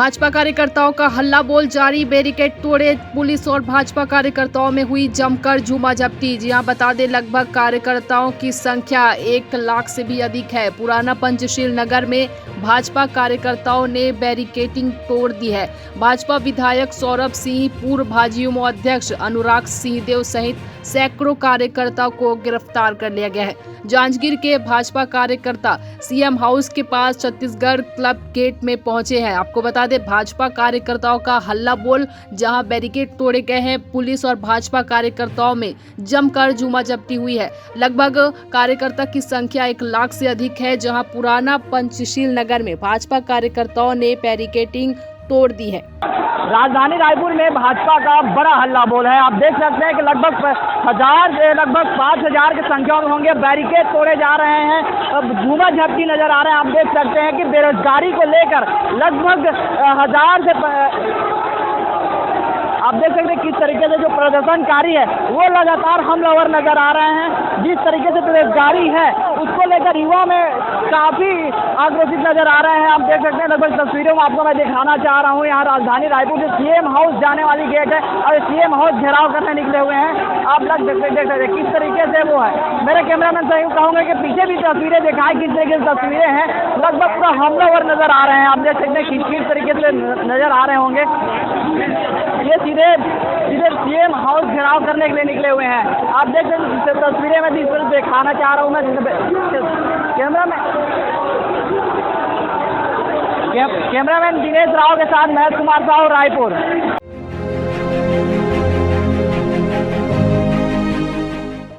भाजपा कार्यकर्ताओं का हल्ला बोल जारी, बैरिकेड तोड़े पुलिस और भाजपा कार्यकर्ताओं में हुई जमकर झूमाझपटी। जी हां, बता दें लगभग कार्यकर्ताओं की संख्या 1 लाख से भी अधिक है। पुराना पंचशील नगर में भाजपा कार्यकर्ताओं ने बैरिकेडिंग तोड़ दी है। भाजपा विधायक सौरभ सिंह, पूर्व भाजयुमो अध्यक्ष अनुराग सिंहदेव सहित सैकड़ों कार्यकर्ताओं को गिरफ्तार कर लिया गया है। जांजगीर के भाजपा कार्यकर्ता सीएम हाउस के पास छत्तीसगढ़ क्लब गेट में पहुंचे हैं। आपको बता दें, भाजपा कार्यकर्ताओं का हल्ला बोल, जहां बैरिकेड तोड़े गए हैं। पुलिस और भाजपा कार्यकर्ताओं में जमकर झूमाझपटी हुई है। लगभग कार्यकर्ता की संख्या 1 लाख से अधिक है। जहां पुराना पंचशील नगर में भाजपा कार्यकर्ताओं ने बैरिकेडिंग तोड़ दी है। राजधानी रायपुर में भाजपा का बड़ा हल्ला बोल है। आप देख सकते हैं कि लगभग 5,000 की संख्या में होंगे। बैरिकेड तोड़े जा रहे हैं, झूमा झपटी नजर आ रहे हैं। आप देख सकते हैं कि बेरोजगारी को लेकर लगभग 1000 से आप देख सकते हैं किस तरीके से जो प्रदर्शनकारी है वो लगातार हमलावर नजर आ रहे हैं। जिस तरीके से बेरोजगारी है उसको लेकर युवा में काफी आक्रोशित नजर आ रहे हैं। आप देख सकते हैं लगभग तस्वीरों में आपको मैं दिखाना चाह रहा हूँ। यहाँ राजधानी रायपुर से सीएम हाउस जाने वाली गेट है और सीएम हाउस घेराव करने निकले हुए हैं। आप लोग देख सकते हैं किस तरीके से वो है। मेरे कैमरामैन से कहूँगा कि पीछे भी तस्वीरें दिखाएं किस तरीके से तस्वीरें हैं। लगभग पूरा हमलावर नजर आ रहे हैं। आप देख सकते हैं किस तरीके से नजर आ रहे होंगे। ये सीधे सीएम हाउस घेराव करने के लिए निकले हुए हैं। आप देख सकते हैं तस्वीरें मैं दिखाना चाह रहा हूँ। मैं कैमरामैन दिनेश राव के साथ महेश कुमार साहू, रायपुर।